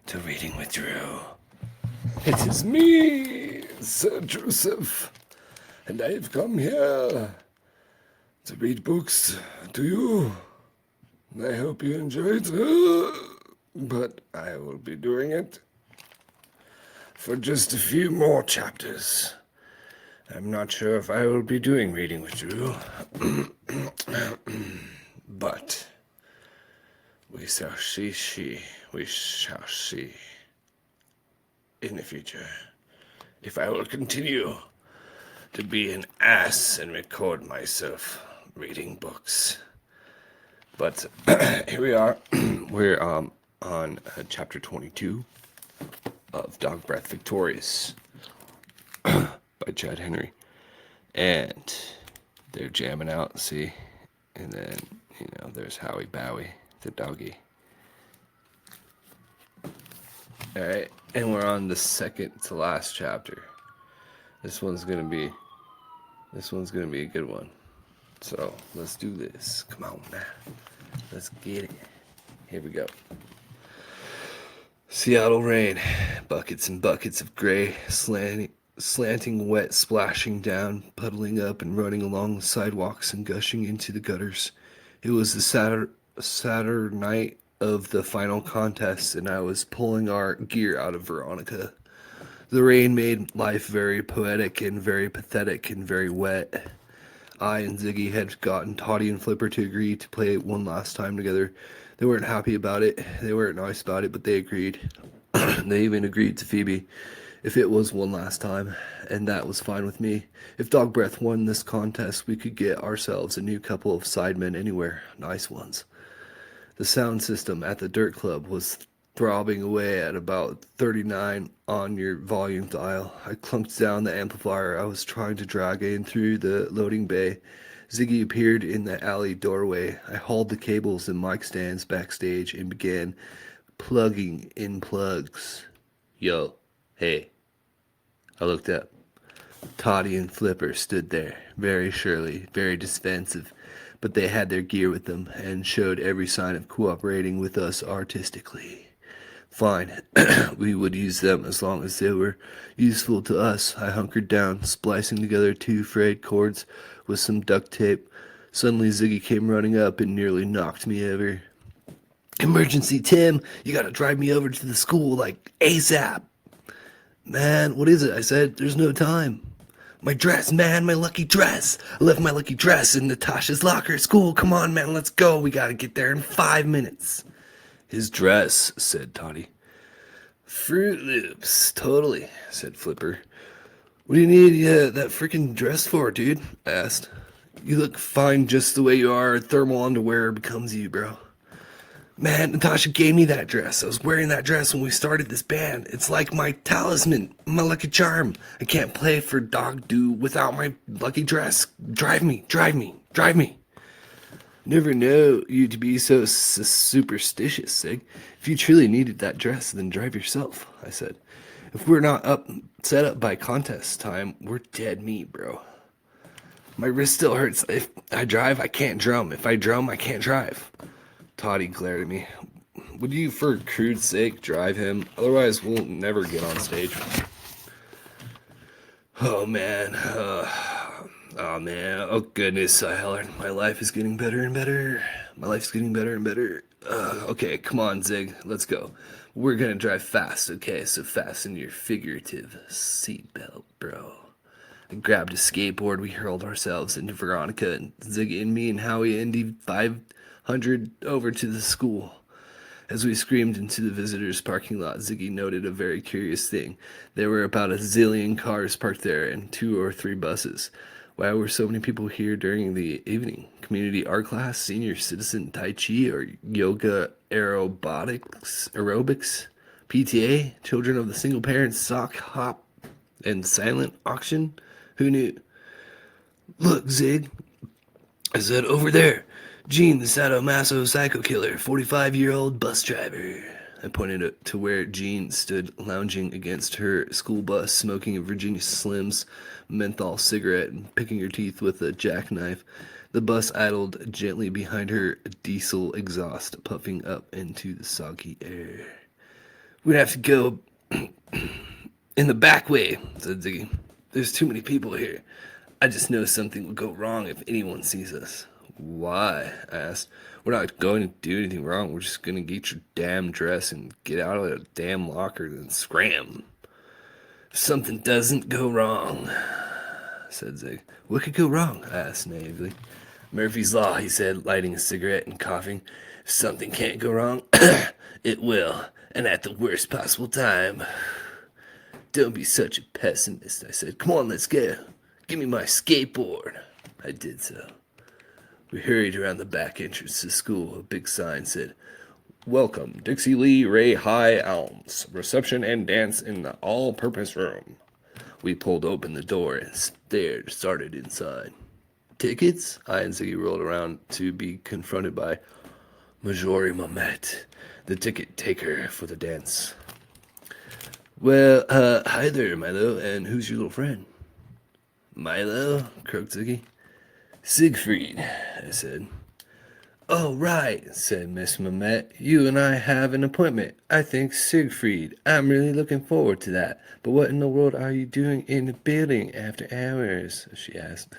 to Reading with Drew. It is me, Sir Joseph, and I have come here to read books to you. I hope you enjoy it, but I will be doing it for just a few more chapters. I'm not sure if I will be doing Reading with Drew, but we shall see. We shall see in the future if I will continue to be an ass and record myself reading books. But here we are. We're on chapter 22 of DogBreath Victorious by Chad Henry. And they're jamming out, see? And then, there's Howie Bowie, the doggy. Alright, and we're on the second to last chapter. This one's gonna be a good one. So let's do this. Come on now. Let's get it. Here we go. Seattle rain. Buckets and buckets of gray, slanting wet splashing down, puddling up and running along the sidewalks and gushing into the gutters. It was the Saturday night of the final contest, and I was pulling our gear out of Veronica. The rain made life very poetic and very pathetic and very wet. I and Ziggy had gotten Toddy and Flipper to agree to play it one last time together. They weren't happy about it. They weren't nice about it, but they agreed. They even agreed to Phoebe if it was one last time, and that was fine with me. If DogBreath won this contest, we could get ourselves a new couple of sidemen anywhere. Nice ones. The sound system at the Dirt Club was throbbing away at about 39 on your volume dial. I clunked down the amplifier I was trying to drag in through the loading bay. Ziggy appeared in the alley doorway. I hauled the cables and mic stands backstage and began plugging in plugs. Yo, hey. I looked up. Toddy and Flipper stood there, very surly, very defensive, but they had their gear with them and showed every sign of cooperating with us artistically. Fine, we would use them as long as they were useful to us. I hunkered down, splicing together 2 frayed cords with some duct tape. Suddenly Ziggy came running up and nearly knocked me over. Emergency, Tim! You gotta drive me over to the school, like, ASAP! Man, what is it? I said, there's no time. My dress, man, my lucky dress. I left my lucky dress in Natasha's locker at school. Come on, man, let's go. We gotta get there in 5 minutes. His dress, said Toddy. Fruit Loops, totally, said Flipper. What do you need that freaking dress for, dude? I asked. You look fine just the way you are. Thermal underwear becomes you, bro. Man, Natasha gave me that dress. I was wearing that dress when we started this band. It's like my talisman, my lucky charm. I can't play for Dog Do without my lucky dress. Drive me. Never know you to be so superstitious, Sig. If you truly needed that dress, then drive yourself, I said. If we're not set up by contest time, we're dead meat, bro. My wrist still hurts. If I drive, I can't drum. If I drum, I can't drive. Toddy glared at me. Would you, for crude sake, drive him? Otherwise, we'll never get on stage. Oh, man. Oh, man. Oh, goodness, I hollered. My life is getting better and better. Okay, come on, Zig. Let's go. We're gonna drive fast, okay? So fasten your figurative seatbelt, bro. I grabbed a skateboard. We hurled ourselves into Veronica and Zig and me and Howie Indy 500 over to the school. As we screamed into the visitors' parking lot, Ziggy noted a very curious thing. There were about a zillion cars parked there and 2 or 3 buses. Why were so many people here during the evening? Community art class, senior citizen Tai Chi, or yoga aerobics, PTA, children of the single parent sock hop and silent auction? Who knew? Look, Zig, I said, over there. Gene, the sadomaso psycho killer, 45-year-old bus driver. I pointed to where Jean stood lounging against her school bus, smoking a Virginia Slims menthol cigarette and picking her teeth with a jackknife. The bus idled gently behind her, diesel exhaust puffing up into the soggy air. We'd have to go in the back way, said Ziggy. There's too many people here. I just know something will go wrong if anyone sees us. Why? I asked. We're not going to do anything wrong. We're just going to get your damn dress and get out of that damn locker and scram. If something doesn't go wrong, said Zig. What could go wrong? I asked naively. Murphy's Law, he said, lighting a cigarette and coughing. If something can't go wrong, it will, and at the worst possible time. Don't be such a pessimist, I said. Come on, let's go. Give me my skateboard. I did so. We hurried around the back entrance to school. A big sign said, Welcome, Dixie Lee Ray High Elms. Reception and dance in the all-purpose room. We pulled open the door and started inside. Tickets? I and Ziggy rolled around to be confronted by Majori Mamet, the ticket taker for the dance. Well, hi there, Milo, and who's your little friend? Milo? Croaked Ziggy. Siegfried, I said. Oh, right, said Miss Mamet. You and I have an appointment. I think Siegfried. I'm really looking forward to that. But what in the world are you doing in the building after hours? She asked.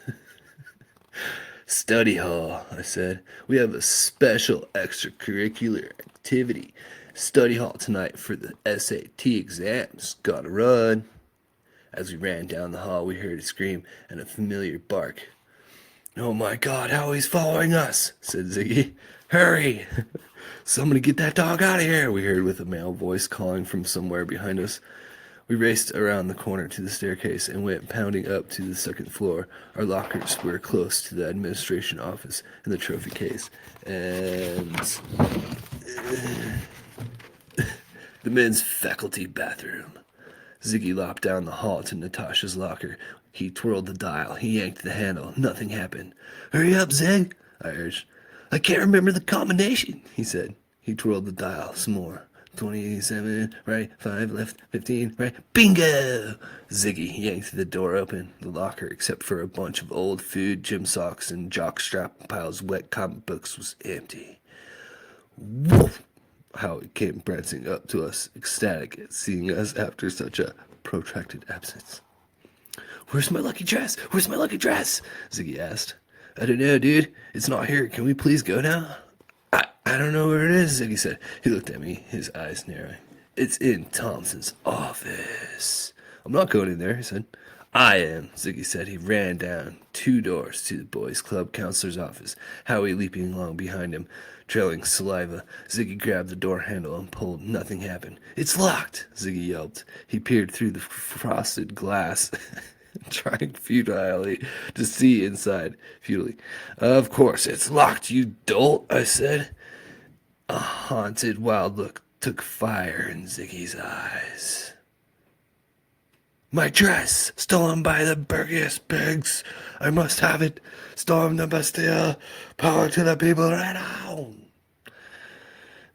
Study hall, I said. We have a special extracurricular activity. Study hall tonight for the SAT exams. Gotta run. As we ran down the hall, we heard a scream and a familiar bark. Oh my God, how he's following us, said Ziggy. Hurry! Somebody get that dog out of here, we heard with a male voice calling from somewhere behind us. We raced around the corner to the staircase and went pounding up to the second floor. Our lockers were close to the administration office and the trophy case. And the men's faculty bathroom. Ziggy lopped down the hall to Natasha's locker. He twirled the dial. He yanked the handle. Nothing happened. Hurry up, Zig, I urged. I can't remember the combination, he said. He twirled the dial some more. 27, right, 5, left, 15, right, bingo! Ziggy yanked the door open. The locker, except for a bunch of old food, gym socks, and jockstrap and piles of wet comic books, was empty. Woof! Howie came prancing up to us, ecstatic at seeing us after such a protracted absence. Where's my lucky dress? Where's my lucky dress? Ziggy asked. I don't know, dude. It's not here. Can we please go now? I don't know where it is, Ziggy said. He looked at me, his eyes narrowing. It's in Thompson's office. I'm not going in there, he said. I am, Ziggy said. He ran down 2 doors to the boys' club counselor's office, Howie leaping along behind him, trailing saliva. Ziggy grabbed the door handle and pulled. Nothing happened. It's locked, Ziggy yelped. He peered through the frosted glass, trying futilely to see inside. Futilely. Of course, it's locked, you dolt, I said. A haunted, wild look took fire in Ziggy's eyes. My dress, stolen by the Burgess pigs. I must have it. Storm the Bastille. Power to the people right now.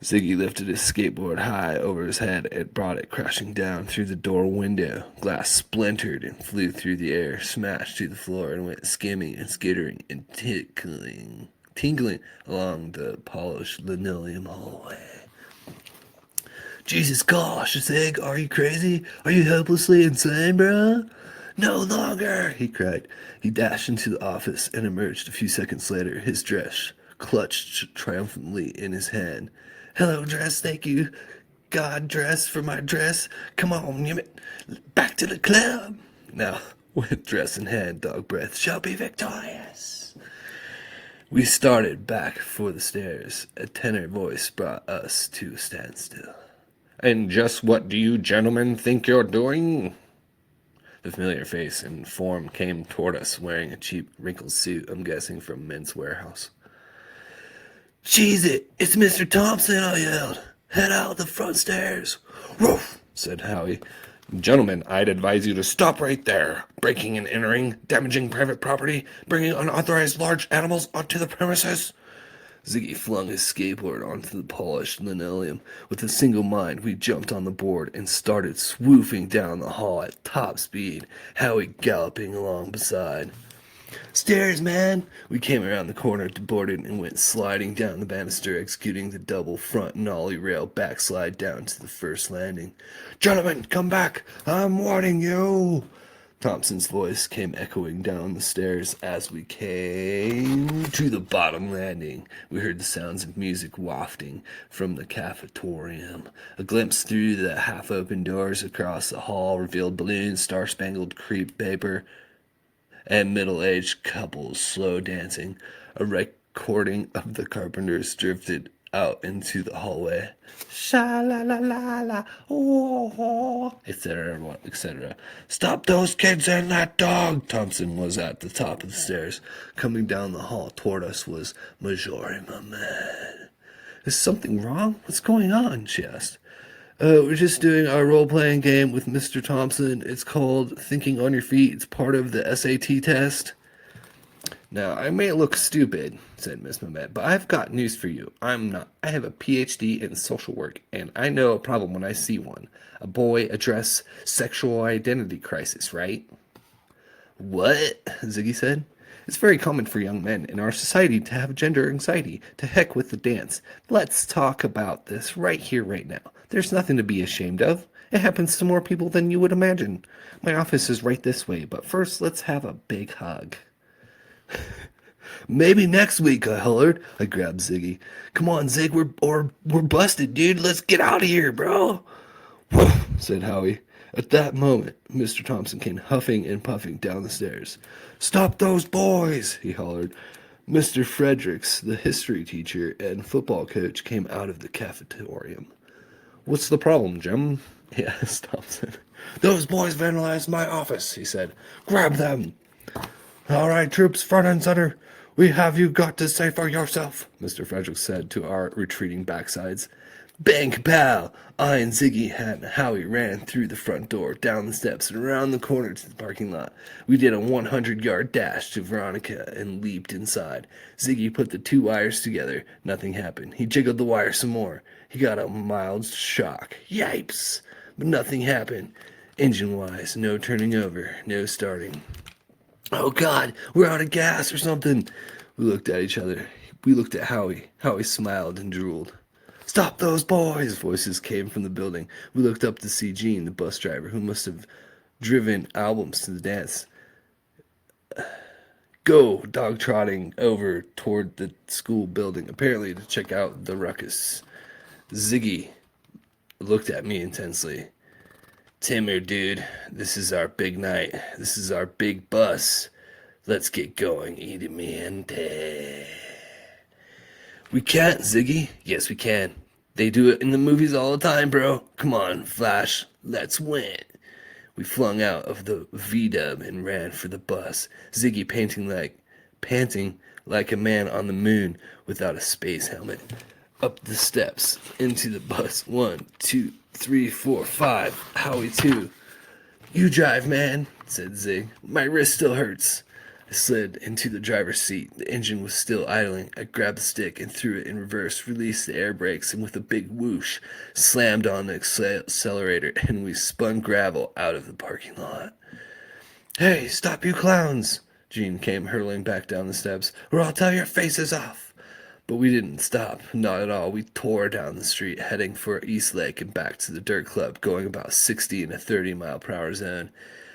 Ziggy lifted his skateboard high over his head and brought it crashing down through the door window. Glass splintered and flew through the air, smashed to the floor, and went skimming and skittering and tinkling along the polished linoleum hallway. Jesus gosh, Zig, are you crazy? Are you hopelessly insane, bro? No longer, he cried. He dashed into the office and emerged a few seconds later, his dress clutched triumphantly in his hand. Hello, dress, thank you. God, dress for my dress. Come on, you back to the club. Now, with dress in hand, DogBreath shall be victorious. We started back for the stairs. A tenor voice brought us to a standstill. And just what do you gentlemen think you're doing? The familiar face and form came toward us, wearing a cheap, wrinkled suit, I'm guessing from Men's Warehouse. Cheese it! It's Mr. Thompson, I yelled. Head out the front stairs. Woof, said Howie. Gentlemen, I'd advise you to stop right there. Breaking and entering, damaging private property, bringing unauthorized large animals onto the premises. Ziggy flung his skateboard onto the polished linoleum. With a single mind, we jumped on the board and started swooping down the hall at top speed, Howie galloping along beside. Stairs, man! We came around the corner to board it and went sliding down the banister, executing the double front nollie rail backslide down to the first landing. Gentlemen, come back! I'm warning you! Thompson's voice came echoing down the stairs as we came to the bottom landing. We heard the sounds of music wafting from the cafetorium. A glimpse through the half-open doors across the hall revealed balloons, star-spangled crepe paper, and middle-aged couples slow dancing. A recording of the Carpenters drifted out into the hallway. Sha la la la la, oh, etc., etc. Stop those kids and that dog! Thompson was at the top of the stairs. Coming down the hall toward us was Majori, my man. Is something wrong? What's going on? She asked. We're just doing our role-playing game with Mr. Thompson. It's called Thinking on Your Feet. It's part of the SAT test. Now, I may look stupid, said Miss Mamet, but I've got news for you. I'm not. I have a PhD in social work, and I know a problem when I see one. A boy address sexual identity crisis, right? What? Ziggy said. It's very common for young men in our society to have gender anxiety. To heck with the dance. Let's talk about this right here, right now. There's nothing to be ashamed of. It happens to more people than you would imagine. My office is right this way, but first let's have a big hug. Maybe next week, I hollered. I grabbed Ziggy. Come on, Zig, we're busted, dude. Let's get out of here, bro. Woof, said Howie. At that moment, Mr. Thompson came huffing and puffing down the stairs. Stop those boys, he hollered. Mr. Fredericks, the history teacher and football coach, came out of the cafetorium. What's the problem, Jim? He asked Thompson. Those boys vandalized my office, he said. Grab them. All right, troops, front and center. We have you got to say for yourself, Mr. Fredericks said to our retreating backsides. Bang, kapow! I and Ziggy and Howie ran through the front door, down the steps, and around the corner to the parking lot. We did a 100-yard dash to Veronica and leaped inside. Ziggy put the two wires together. Nothing happened. He jiggled the wire some more. He got a mild shock. Yipes! But nothing happened. Engine-wise, no turning over, no starting. Oh, God, we're out of gas or something. We looked at each other. We looked at Howie. Howie smiled and drooled. Stop those boys! Voices came from the building. We looked up to see Gene, the bus driver, who must have driven albums to the dance. Go, dog-trotting over toward the school building, apparently to check out the ruckus. Ziggy looked at me intensely. Timmer, dude, this is our big night. This is our big bus. Let's get going, Idimiente. We can't, Ziggy. Yes, we can. They do it in the movies all the time, bro. Come on, Flash. Let's win. We flung out of the V-dub and ran for the bus. Ziggy panting like a man on the moon without a space helmet. Up the steps, into the bus. 1, 2, 3, 4, 5. Howie 2. You drive, man, said Zig. My wrist still hurts. I slid into the driver's seat. The engine was still idling. I grabbed the stick and threw it in reverse, released the air brakes, and with a big whoosh, slammed on the accelerator, and we spun gravel out of the parking lot. Hey, stop you clowns! Gene came hurtling back down the steps, or I'll tear your faces off. But we didn't stop, not at all. We tore down the street, heading for East Lake and back to the Dirt Club, going about 60 in a 30-mile-per-hour zone.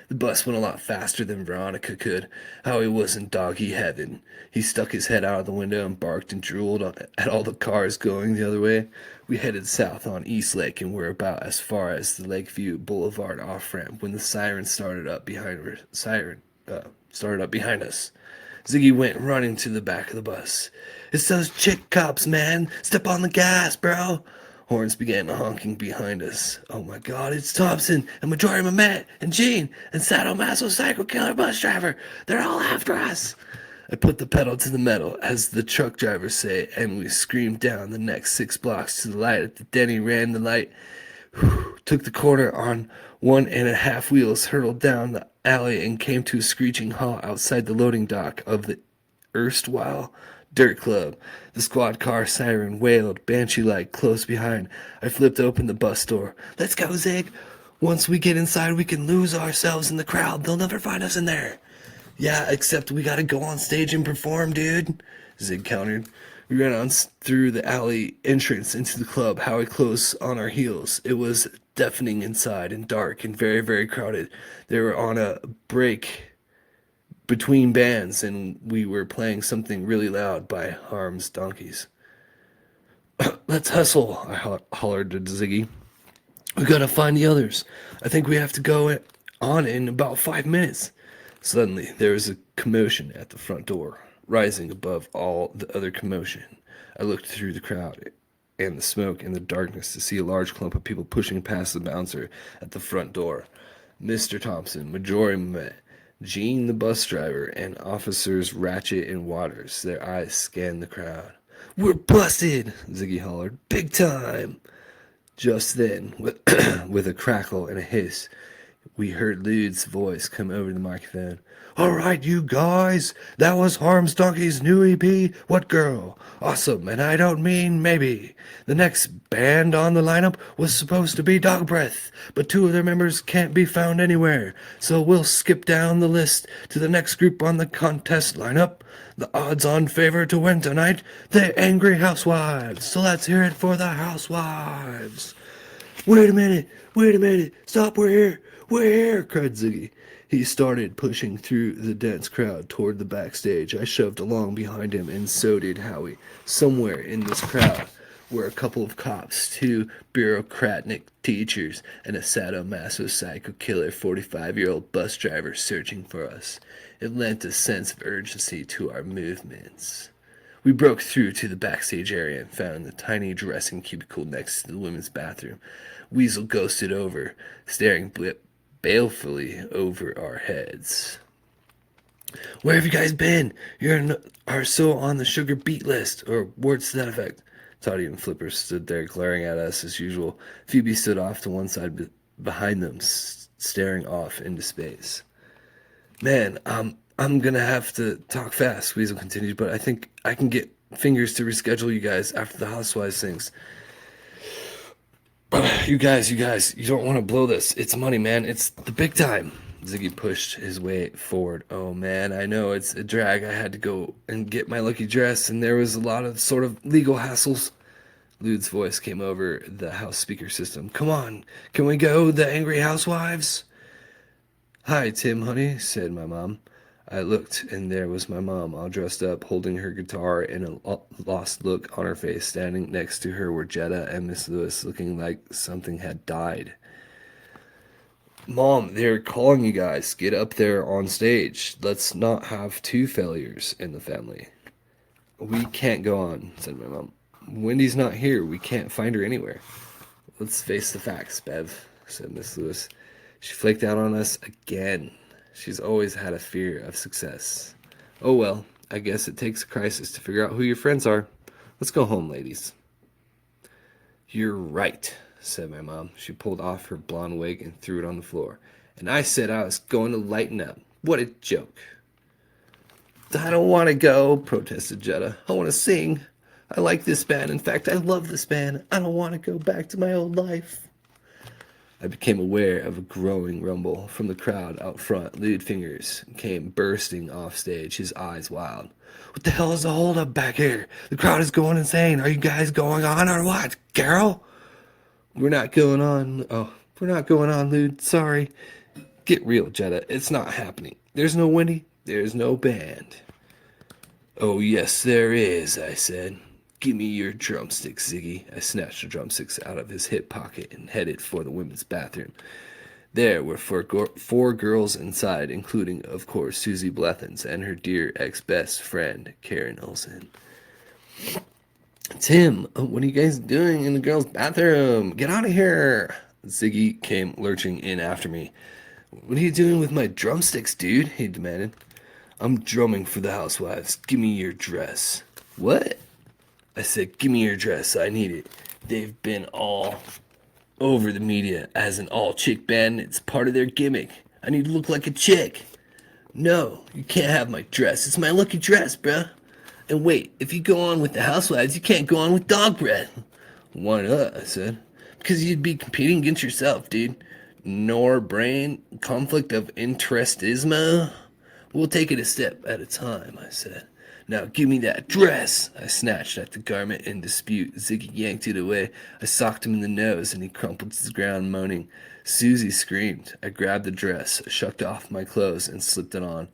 The bus went a lot faster than Veronica could. Howie was in doggy heaven. He stuck his head out of the window and barked and drooled at all the cars going the other way. We headed south on East Lake and were about as far as the Lakeview Boulevard off-ramp when the siren started up behind us. Ziggy went running to the back of the bus. It's those chick cops, man. Step on the gas, bro. Horns began honking behind us. Oh my God, it's Thompson and Majori Mamet and Gene and Sadomaso Psycho Killer bus driver. They're all after us. I put the pedal to the metal, as the truck drivers say, and we screamed down the next 6 blocks to the light at the Denny, ran the light, took the corner on 1.5 wheels, hurtled down the alley, and came to a screeching halt outside the loading dock of the erstwhile Dirt Club. The squad car siren wailed, banshee-like, close behind. I flipped open the bus door. Let's go, Zig. Once we get inside, we can lose ourselves in the crowd. They'll never find us in there. Yeah, except we gotta go on stage and perform, dude, Zig countered. We ran on through the alley entrance into the club, Howie close on our heels. It was deafening inside and dark and very, very crowded. They were on a break between bands, and we were playing something really loud by Harm's Donkeys. Let's hustle, I hollered to Ziggy. We gotta find the others. I think we have to go on in about 5 minutes. Suddenly, there was a commotion at the front door, rising above all the other commotion. I looked through the crowd and the smoke and the darkness to see a large clump of people pushing past the bouncer at the front door. Mr. Thompson, Majority Met, Gene the bus driver, and officers Ratchet and Waters. Their eyes scanned the crowd. We're busted, Ziggy hollered. Big time. Just then, with a crackle and a hiss, we heard Lude's voice come over the microphone. All right, you guys, that was Harm's Donkey's new EP, What Girl? Awesome, and I don't mean maybe. The next band on the lineup was supposed to be DogBreath, but two of their members can't be found anywhere, so we'll skip down the list to the next group on the contest lineup. The odds-on favorite to win tonight, the Angry Housewives. So let's hear it for the Housewives. Wait a minute, stop, we're here, cried Ziggy. He started pushing through the dense crowd toward the backstage. I shoved along behind him, and so did Howie. Somewhere in this crowd were a couple of cops, two bureaucratic teachers, and a sadomaso psycho killer 45-year-old bus driver searching for us. It lent a sense of urgency to our movements. We broke through to the backstage area and found the tiny dressing cubicle next to the women's bathroom. Weasel ghosted over, staring balefully over our heads. Where have you guys been? Are so on the sugar beat list, or words to that effect. Toddy and Flipper stood there glaring at us as usual. Phoebe stood off to one side behind them, staring off into space. Man, I'm gonna have to talk fast, Weasel continued, but I think I can get Fingers to reschedule you guys after the Housewives things. You guys, you don't want to blow this. It's money, man. It's the big time. Ziggy pushed his way forward. Oh, man, I know it's a drag. I had to go and get my lucky dress, and there was a lot of sort of legal hassles. Lude's voice came over the house speaker system. Come on, can we go, the Angry Housewives? Hi, Tim, honey, said my mom. I looked, and there was my mom, all dressed up, holding her guitar and a lost look on her face. Standing next to her were Jetta and Miss Lewis, looking like something had died. Mom, they're calling you guys. Get up there on stage. Let's not have two failures in the family. We can't go on, said my mom. Wendy's not here. We can't find her anywhere. Let's face the facts, Bev, said Miss Lewis. She flaked out on us again. She's always had a fear of success. Oh well, I guess it takes a crisis to figure out who your friends are. Let's go home, ladies. You're right, said my mom. She pulled off her blonde wig and threw it on the floor. And I said I was going to lighten up. What a joke. I don't want to go, protested Jetta. I want to sing. I like this band. In fact, I love this band. I don't want to go back to my old life. I became aware of a growing rumble from the crowd out front. Lewd Fingers came bursting off stage, his eyes wild. What the hell is the holdup back here? The crowd is going insane. Are you guys going on or what, Carol? We're not going on. Oh, we're not going on, Lude. Sorry. Get real, Jetta. It's not happening. There's no Wendy. There's no band. Oh, yes, there is, I said. Give me your drumsticks, Ziggy. I snatched the drumsticks out of his hip pocket and headed for the women's bathroom. There were four girls inside, including, of course, Susie Blethens and her dear ex-best friend, Karen Olsen. Tim, what are you guys doing in the girls' bathroom? Get out of here! Ziggy came lurching in after me. What are you doing with my drumsticks, dude? He demanded. I'm drumming for the Housewives. Give me your dress. What? I said, give me your dress. I need it. They've been all over the media as an all-chick band. It's part of their gimmick. I need to look like a chick. No, you can't have my dress. It's my lucky dress, bruh. And wait, if you go on with the Housewives, you can't go on with DogBreath. Why not? I said. Because you'd be competing against yourself, dude. Nor brain conflict of interestismo. We'll take it a step at a time, I said. Now give me that dress. I snatched at the garment in dispute. Ziggy yanked it away. I socked him in the nose, and he crumpled to the ground, moaning. Susie screamed. I grabbed the dress, shucked off my clothes, and slipped it on.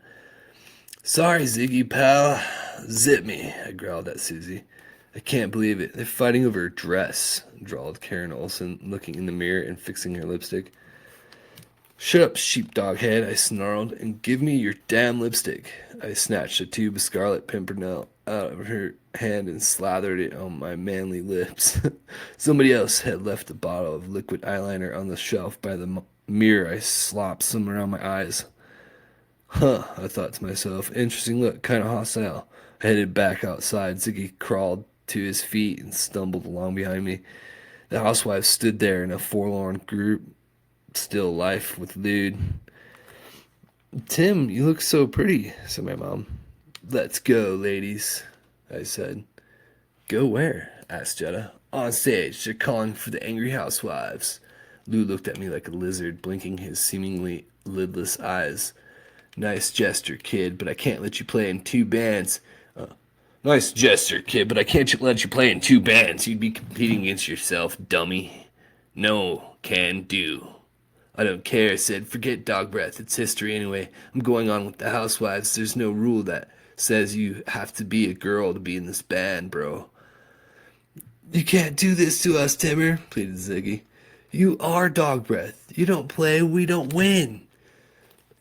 Sorry, Ziggy, pal. Zip me, I growled at Susie. I can't believe it. They're fighting over a dress, drawled Karen Olson, looking in the mirror and fixing her lipstick. Shut up, sheepdog head, I snarled, and give me your damn lipstick. I snatched a tube of Scarlet Pimpernel out of her hand and slathered it on my manly lips. Somebody else had left a bottle of liquid eyeliner on the shelf by the mirror. I slopped some around my eyes. Huh, I thought to myself. Interesting look, kind of hostile. I headed back outside. Ziggy crawled to his feet and stumbled along behind me. The housewives stood there in a forlorn group, still life with Lude. Tim, you look so pretty, said my mom. Let's go, ladies, I said. Go where? Asked Jetta. On stage, they're calling for the angry housewives. Lou looked at me like a lizard, blinking his seemingly lidless eyes. Nice gesture, kid, but I can't let you play in two bands. Nice gesture, kid, but I can't let you play in two bands. You'd be competing against yourself, dummy. No, can do. I don't care, I said. Forget DogBreath. It's history anyway. I'm going on with the housewives. There's no rule that says you have to be a girl to be in this band, bro. You can't do this to us, Timmer, pleaded Ziggy. You are DogBreath. You don't play, we don't win.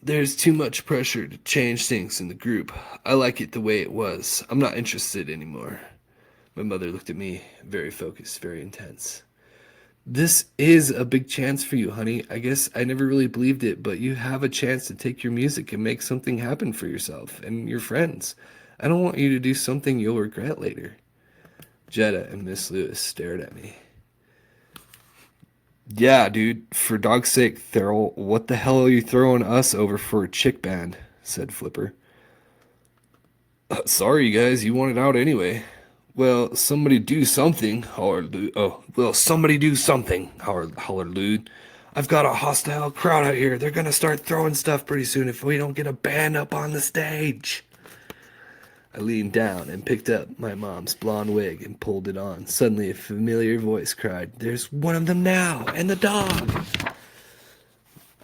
There's too much pressure to change things in the group. I like it the way it was. I'm not interested anymore. My mother looked at me, very focused, very intense. This is a big chance for you, honey. I guess I never really believed it, but you have a chance to take your music and make something happen for yourself and your friends. I don't want you to do something you'll regret later. Jetta and Miss Lewis stared at me. Yeah, dude, for dog's sake, Thurl, what the hell are you throwing us over for a chick band? Said Flipper. Sorry, you guys, you wanted out anyway. Well, somebody do something, hollered Lude. Somebody do something, hollered Lude. I've got a hostile crowd out here. They're gonna start throwing stuff pretty soon if we don't get a band up on the stage. I leaned down and picked up my mom's blonde wig and pulled it on. Suddenly, a familiar voice cried, "There's one of them now, and the dog!"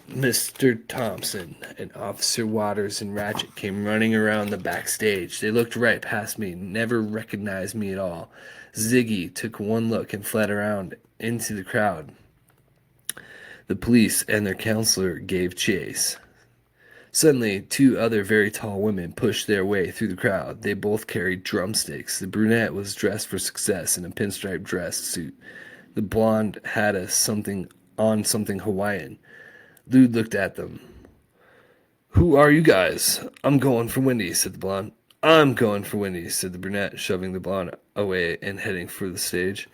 Mr. Thompson and Officer Waters and Ratchet came running around the backstage. They looked right past me, never recognized me at all. Ziggy took one look and fled around into the crowd. The police and their counselor gave chase. Suddenly, two other very tall women pushed their way through the crowd. They both carried drumsticks. The brunette was dressed for success in a pinstripe dress suit. The blonde had something Hawaiian. Lude looked at them. Who are you guys? I'm going for Wendy, said the blonde. I'm going for Wendy, said the brunette, shoving the blonde away and heading for the stage.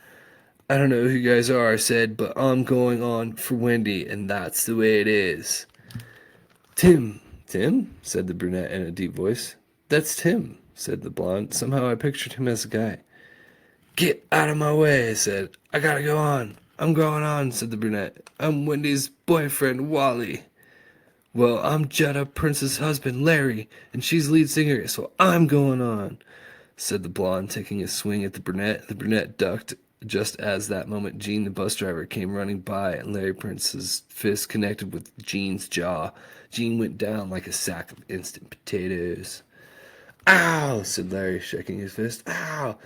I don't know who you guys are, I said, but I'm going on for Wendy, and that's the way it is. Tim, said the brunette in a deep voice. That's Tim, said the blonde. Somehow I pictured him as a guy. Get out of my way, I said. I gotta go on. I'm going on, said the brunette. I'm Wendy's boyfriend, Wally. Well, I'm Jetta Prince's husband, Larry, and she's lead singer, so I'm going on, said the blonde, taking a swing at the brunette. The brunette ducked. Just as that moment, Gene, the bus driver, came running by, and Larry Prince's fist connected with Gene's jaw. Gene went down like a sack of instant potatoes. Ow, said Larry, shaking his fist. Ow!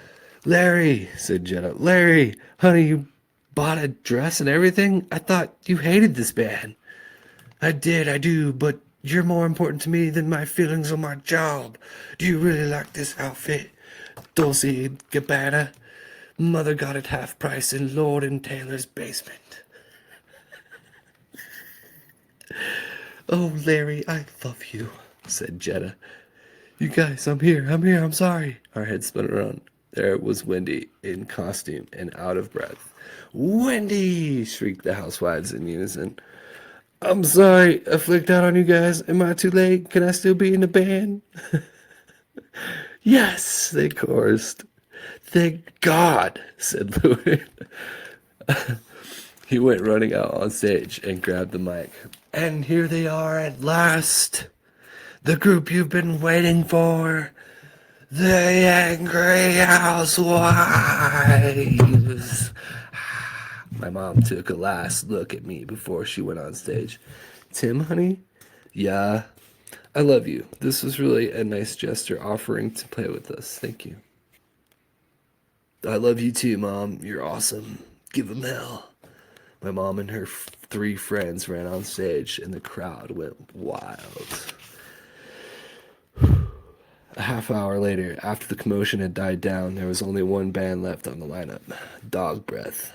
Larry, said Jetta. Larry, honey, you bought a dress and everything? I thought you hated this band. I do, but you're more important to me than my feelings on my job. Do you really like this outfit? Dolce & Gabbana? Mother got it half price in Lord and Taylor's basement. Oh, Larry, I love you, said Jetta. You guys, I'm here, I'm sorry. Our heads spun around. There was Wendy, in costume and out of breath. Wendy! Shrieked the housewives in unison. I'm sorry, I flicked out on you guys. Am I too late? Can I still be in the band? Yes, they chorused. Thank God, said Louis. He went running out on stage and grabbed the mic. And here they are at last. The group you've been waiting for. The Angry Housewives. My mom took a last look at me before she went on stage. Tim, honey? Yeah. I love you. This was really a nice gesture offering to play with us. Thank you. I love you too, Mom. You're awesome. Give 'em hell. My mom and her three friends ran on stage, and the crowd went wild. A half hour later, after the commotion had died down, there was only one band left on the lineup, DogBreath.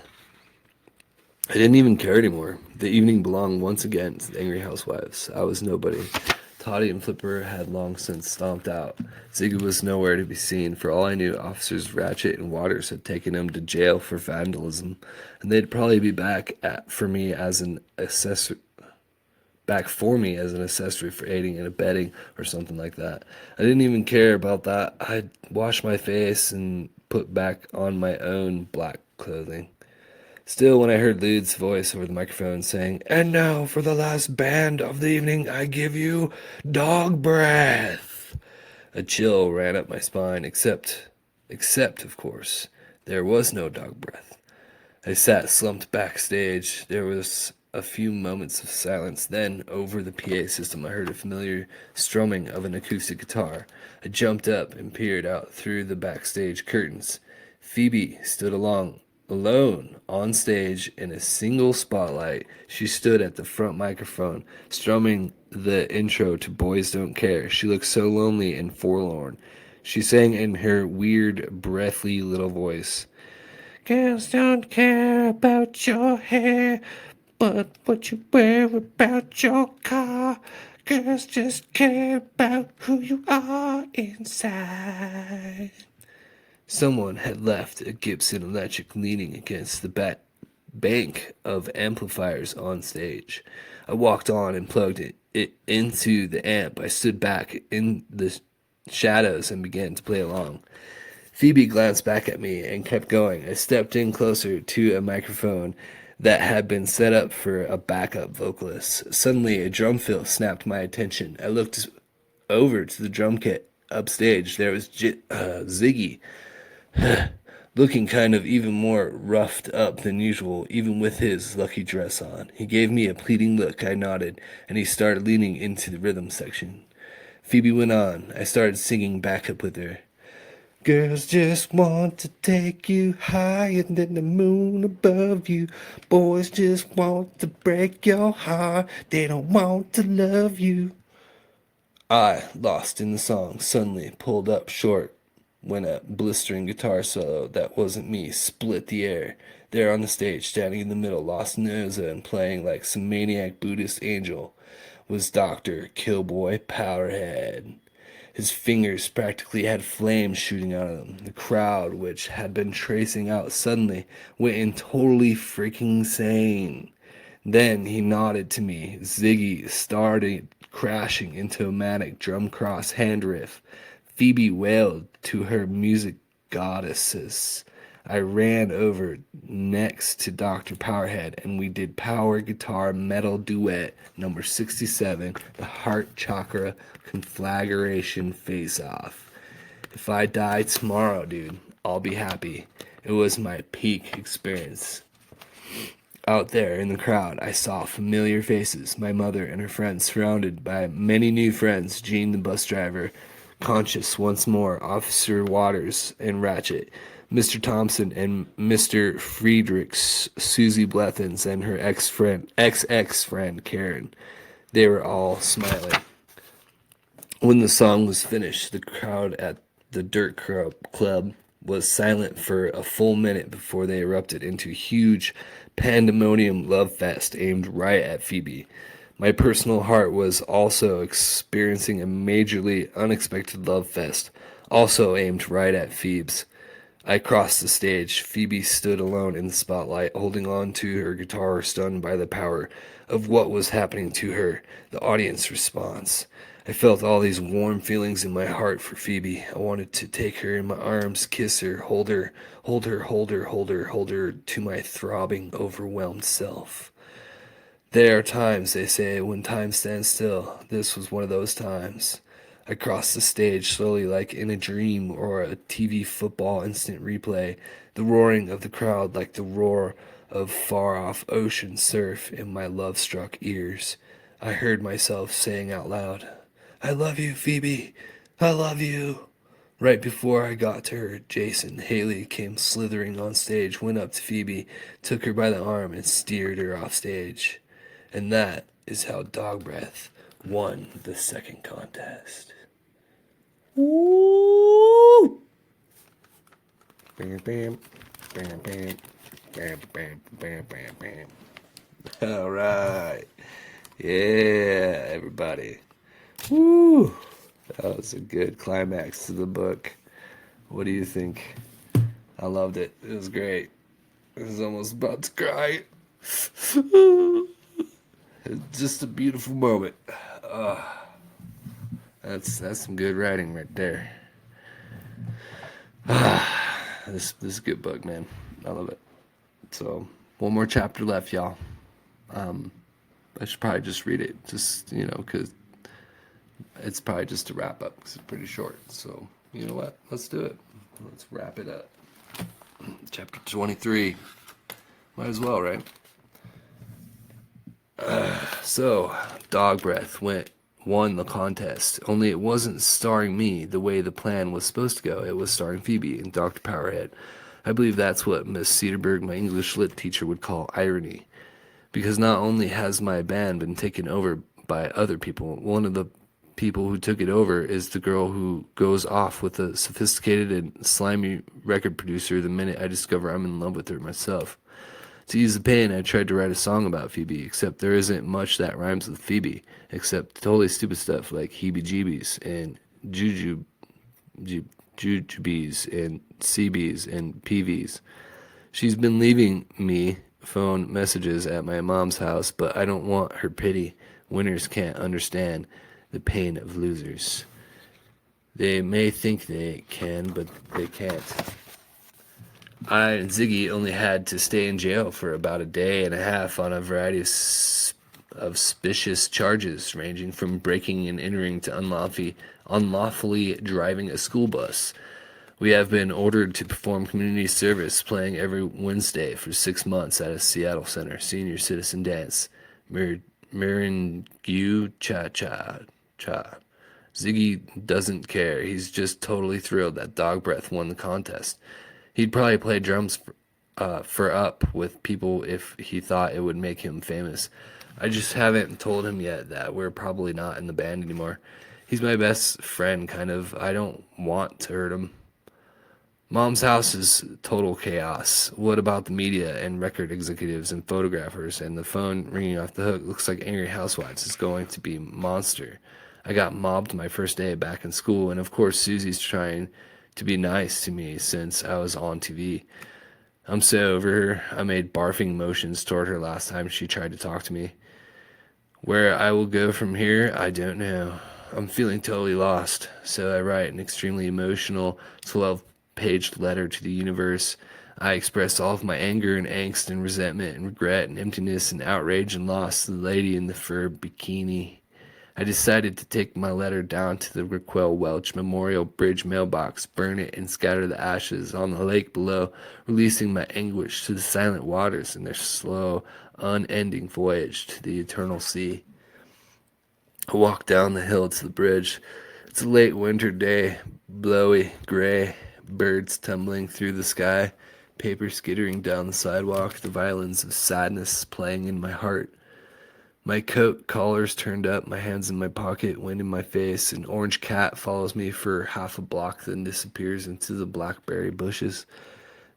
I didn't even care anymore. The evening belonged once again to the Angry Housewives. I was nobody. Toddy and Flipper had long since stomped out. Ziggy was nowhere to be seen. For all I knew, officers Ratchet and Waters had taken him to jail for vandalism, and they'd probably be for me as an accessory for aiding and abetting or something like that. I didn't even care about that. I'd wash my face and put back on my own black clothing. Still, when I heard Lude's voice over the microphone saying, "And now for the last band of the evening, I give you Dog Breath," a chill ran up my spine, except, of course, there was no dog breath. I sat slumped backstage. There was a few moments of silence. Then, over the PA system, I heard a familiar strumming of an acoustic guitar. I jumped up and peered out through the backstage curtains. Phoebe stood alone on stage in a single spotlight. She stood at the front microphone, strumming the intro to Boys Don't Care. She looked so lonely and forlorn. She sang in her weird, breathy little voice. Girls don't care about your hair, but what you wear about your car. Girls just care about who you are inside. Someone had left a Gibson Electric leaning against the bank of amplifiers on stage. I walked on and plugged it into the amp. I stood back in the shadows and began to play along. Phoebe glanced back at me and kept going. I stepped in closer to a microphone that had been set up for a backup vocalist. Suddenly, a drum fill snapped my attention. I looked over to the drum kit upstage. There was Ziggy, looking kind of even more roughed up than usual, even with his lucky dress on. He gave me a pleading look. I nodded, and he started leaning into the rhythm section. Phoebe went on. I started singing backup with her. Girls just want to take you higher than the moon above you. Boys just want to break your heart. They don't want to love you. I, lost in the song, suddenly pulled up short when a blistering guitar solo that wasn't me split the air. There on the stage, standing in the middle, lost in Oza and playing like some maniac Buddhist angel, was Dr. Killboy Powerhead. His fingers practically had flames shooting out of them. The crowd, which had been tracing out suddenly, went in totally freaking insane. Then he nodded to me. Ziggy started crashing into a manic drum cross hand riff. Phoebe wailed to her music goddesses. I ran over next to Dr. Powerhead, and we did power guitar metal duet number 67, the Heart Chakra Conflagration Face Off. If I die tomorrow, dude, I'll be happy. It was my peak experience. Out there in the crowd, I saw familiar faces, my mother and her friends, surrounded by many new friends, Gene the bus driver, conscious once more, Officer Waters and Ratchet, Mr. Thompson and Mr. Friedrichs, Susie Blethens and her ex-friend Karen. They were all smiling. When the song was finished, the crowd at the Dirt Club was silent for a full minute before they erupted into a huge pandemonium love fest aimed right at Phoebe. My personal heart was also experiencing a majorly unexpected love fest, also aimed right at Phoebe's. I crossed the stage. Phoebe stood alone in the spotlight, holding on to her guitar, stunned by the power of what was happening to her. The audience response. I felt all these warm feelings in my heart for Phoebe. I wanted to take her in my arms, kiss her, hold her to my throbbing, overwhelmed self. There are times, they say, when time stands still. This was one of those times. I crossed the stage slowly like in a dream or a TV football instant replay, the roaring of the crowd like the roar of far-off ocean surf in my love-struck ears. I heard myself saying out loud, "I love you, Phoebe. I love you." Right before I got to her, Jason Haley came slithering on stage, went up to Phoebe, took her by the arm, and steered her off stage. And that is how Dog Breath won the second contest. Woo! Bam, bam, bam, bam, bam, bam, bam, bam, bam. All right. Yeah, everybody. Woo! That was a good climax to the book. What do you think? I loved it. It was great. I was almost about to cry. It's just a beautiful moment. That's some good writing right there. This is a good book, man. I love it. So one more chapter left, y'all. I should probably just read it, just because it's probably just a wrap up. Because it's pretty short. So you know what? Let's do it. Let's wrap it up. Chapter 23. Might as well, right? So, Dog Breath won the contest. Only it wasn't starring me the way the plan was supposed to go. It was starring Phoebe and Dr. Powerhead. I believe that's what Miss Cedarberg, my English lit teacher, would call irony. Because not only has my band been taken over by other people, one of the people who took it over is the girl who goes off with a sophisticated and slimy record producer the minute I discover I'm in love with her myself. To ease the pain, I tried to write a song about Phoebe, except there isn't much that rhymes with Phoebe, except totally stupid stuff like heebie-jeebies and jujubes and CBs and PVs. She's been leaving me phone messages at my mom's house, but I don't want her pity. Winners can't understand the pain of losers. They may think they can, but they can't. I and Ziggy only had to stay in jail for about a day and a half on a variety of suspicious charges, ranging from breaking and entering to unlawfully driving a school bus. We have been ordered to perform community service, playing every Wednesday for 6 months at a Seattle Center senior citizen dance. Miringu cha-cha-cha. Ziggy doesn't care. He's just totally thrilled that Dog Breath won the contest. He'd probably play drums for Up with people if he thought it would make him famous. I just haven't told him yet that we're probably not in the band anymore. He's my best friend, kind of. I don't want to hurt him. Mom's house is total chaos. What about the media and record executives and photographers and the phone ringing off the hook? Looks like Angry Housewives is going to be a monster. I got mobbed my first day back in school, and of course Susie's trying to be nice to me since I was on TV. I'm so over her. I made barfing motions toward her last time she tried to talk to me. Where I will go from here, I don't know. I'm feeling totally lost, so I write an extremely emotional 12-page letter to the universe. I express all of my anger and angst and resentment and regret and emptiness and outrage and loss to the lady in the fur bikini. I decided to take my letter down to the Raquel Welch Memorial Bridge mailbox, burn it, and scatter the ashes on the lake below, releasing my anguish to the silent waters in their slow, unending voyage to the eternal sea. I walk down the hill to the bridge. It's a late winter day, blowy, gray, birds tumbling through the sky, paper skittering down the sidewalk, the violins of sadness playing in my heart. My coat collar's turned up, my hands in my pocket, wind in my face. An orange cat follows me for half a block, then disappears into the blackberry bushes.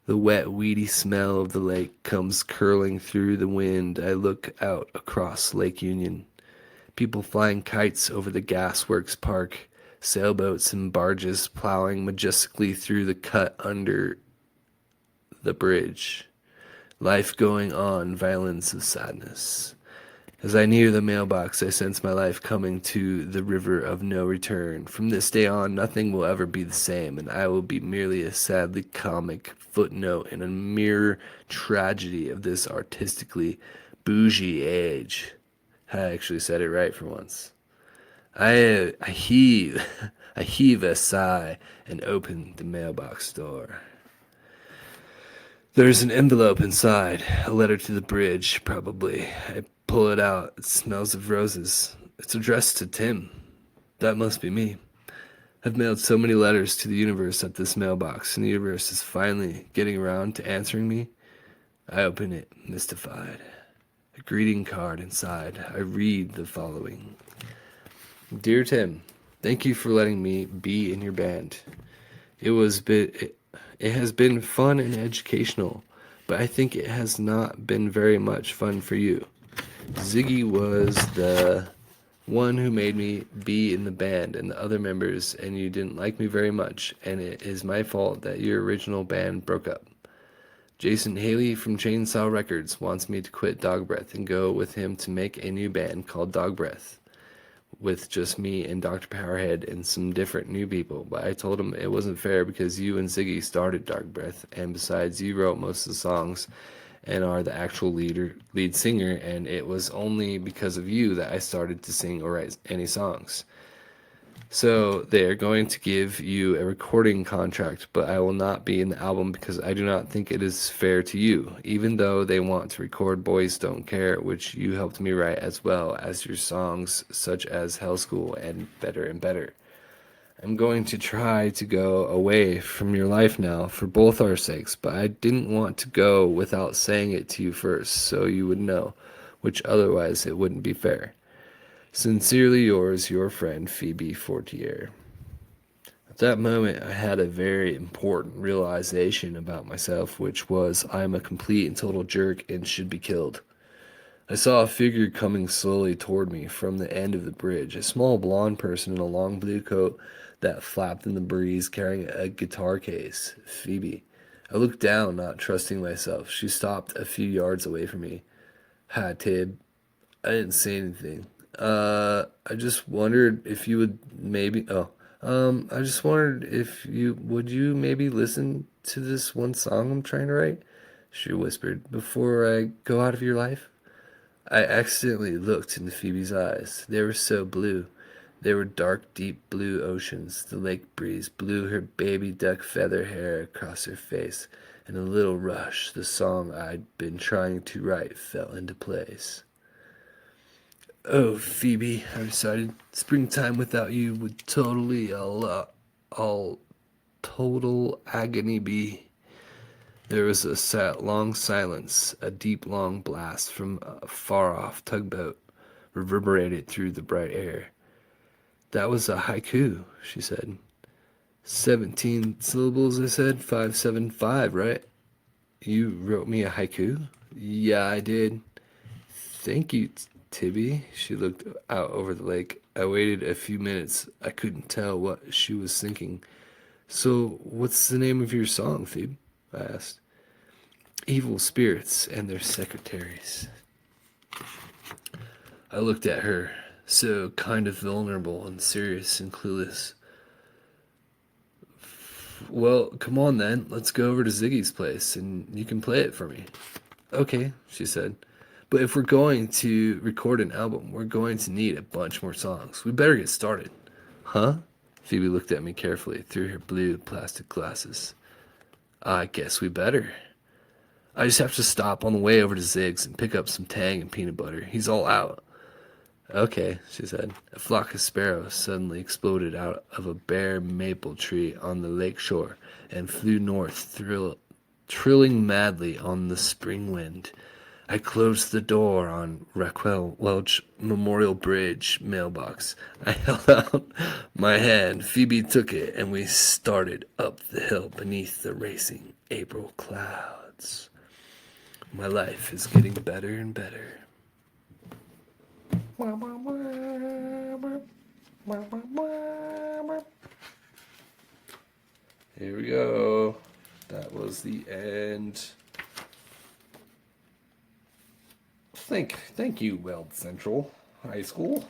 The wet, weedy smell of the lake comes curling through the wind. I look out across Lake Union. People flying kites over the gasworks park, sailboats and barges plowing majestically through the cut under the bridge. Life going on, violence of sadness. As I near the mailbox, I sense my life coming to the river of no return. From this day on, nothing will ever be the same, and I will be merely a sadly comic footnote in a mere tragedy of this artistically bougie age. I actually said it right for once. I heave, I heave a sigh and open the mailbox door. There's an envelope inside, a letter to the bridge, probably. I pull it out. It smells of roses. It's addressed to Tim. That must be me. I've mailed so many letters to the universe at this mailbox, and the universe is finally getting around to answering me. I open it, mystified. A greeting card inside. I read the following. Dear Tim, thank you for letting me be in your band. It has been fun and educational, but I think it has not been very much fun for you. Ziggy was the one who made me be in the band and the other members, and you didn't like me very much, and it is my fault that your original band broke up. Jason Haley from Chainsaw Records wants me to quit DogBreath and go with him to make a new band called DogBreath, with just me and Dr. Powerhead and some different new people. But I told him it wasn't fair because you and Ziggy started DogBreath, and besides, you wrote most of the songs and are the actual lead singer, and it was only because of you that I started to sing or write any songs. So they're going to give you a recording contract, but I will not be in the album because I do not think it is fair to you, even though they want to record Boys Don't Care, which you helped me write, as well as your songs such as Hell School and Better and Better. I'm going to try to go away from your life now for both our sakes, but I didn't want to go without saying it to you first so you would know, which otherwise it wouldn't be fair. Sincerely yours, your friend, Phoebe Fortier. At that moment, I had a very important realization about myself, which was I'm a complete and total jerk and should be killed. I saw a figure coming slowly toward me from the end of the bridge, a small blonde person in a long blue coat that flapped in the breeze carrying a guitar case. Phoebe. I looked down, not trusting myself. She stopped a few yards away from me. Hi, Tib. I didn't say anything. I just wondered if you would maybe, I just wondered if would you maybe listen to this one song I'm trying to write? She whispered, before I go out of your life. I accidentally looked into Phoebe's eyes. They were so blue. They were dark, deep blue oceans. The lake breeze blew her baby duck feather hair across her face. In a little rush, the song I'd been trying to write fell into place. Oh, Phoebe, I decided springtime without you would totally all total agony be. There was a long silence, a deep, long blast from a far-off tugboat reverberated through the bright air. That was a haiku, she said. 17 syllables, I said. 575, right? You wrote me a haiku? Yeah, I did. Thank you, Tibby. She looked out over the lake. I waited a few minutes. I couldn't tell what she was thinking. So, what's the name of your song, Phoebe? I asked. Evil spirits and their secretaries. I looked at her, so kind of vulnerable and serious and clueless. Well, come on then. Let's go over to Ziggy's place and you can play it for me. Okay, she said. But if we're going to record an album, we're going to need a bunch more songs. We better get started. Huh? Phoebe looked at me carefully through her blue plastic glasses. I guess we better. I just have to stop on the way over to Zig's and pick up some Tang and peanut butter. He's all out. Okay, she said. A flock of sparrows suddenly exploded out of a bare maple tree on the lake shore and flew north, trilling madly on the spring wind. I closed the door on Raquel Welch Memorial Bridge mailbox. I held out my hand. Phoebe took it, and we started up the hill beneath the racing April clouds. My life is getting better and better. Here we go. That was the end. Thank you, Weld Central High School.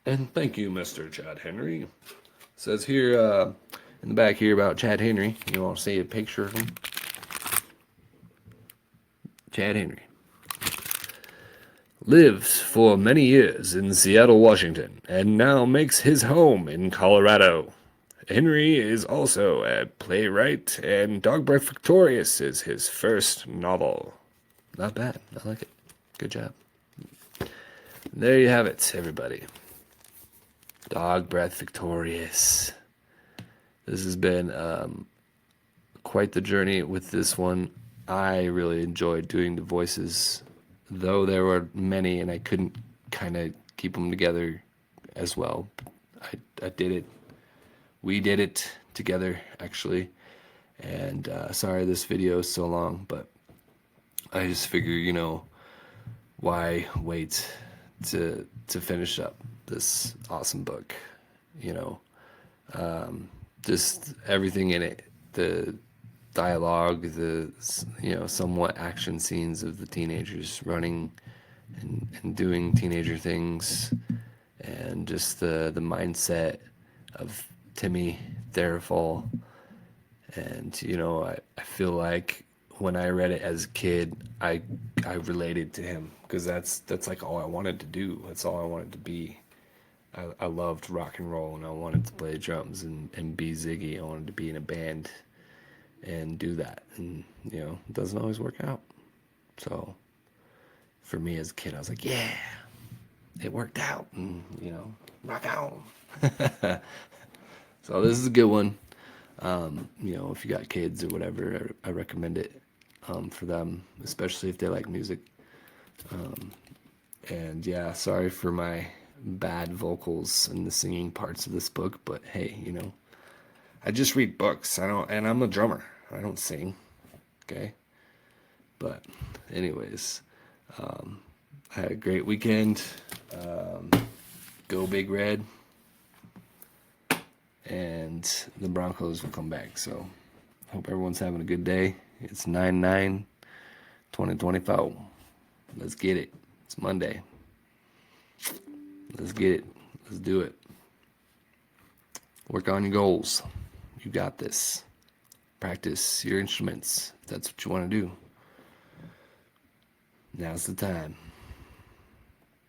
And thank you, Mr. Chad Henry. It says here in the back here about Chad Henry. You want to see a picture of him? Chad Henry. Lives for many years in Seattle, Washington, and now makes his home in Colorado. Henry is also a playwright, and DogBreath Victorious is his first novel. Not bad. I like it. Good job. There you have it, everybody. DogBreath Victorious. This has been quite the journey with this one. I really enjoyed doing the voices, though there were many and I couldn't kind of keep them together as well. I did it. We did it together, actually. And sorry this video is so long, but I just figure, you know, why wait to finish up this awesome book, you know? Just everything in it, the dialogue, the, you know, somewhat action scenes of the teenagers running and doing teenager things, and just the mindset of Timmy Therafall. And, you know, I feel like when I read it as a kid, I related to him, because that's like all I wanted to do. That's all I wanted to be. I loved rock and roll, and I wanted to play drums and be Ziggy. I wanted to be in a band and do that. And, you know, it doesn't always work out. So for me as a kid, I was like, yeah, it worked out. And, you know, rock on. So this is a good one. You know, if you got kids or whatever, I recommend it for them, especially if they like music. And yeah, sorry for my bad vocals and the singing parts of this book, but hey, you know, I just read books. And I'm a drummer. I don't sing. Okay. But anyways, I had a great weekend. Go Big Red. And the Broncos will come back. So hope everyone's having a good day. It's 9/9/2024. Let's get it. It's Monday. Let's get it. Let's do it. Work on your goals. You got this. Practice your instruments if that's what you want to do. Now's the time.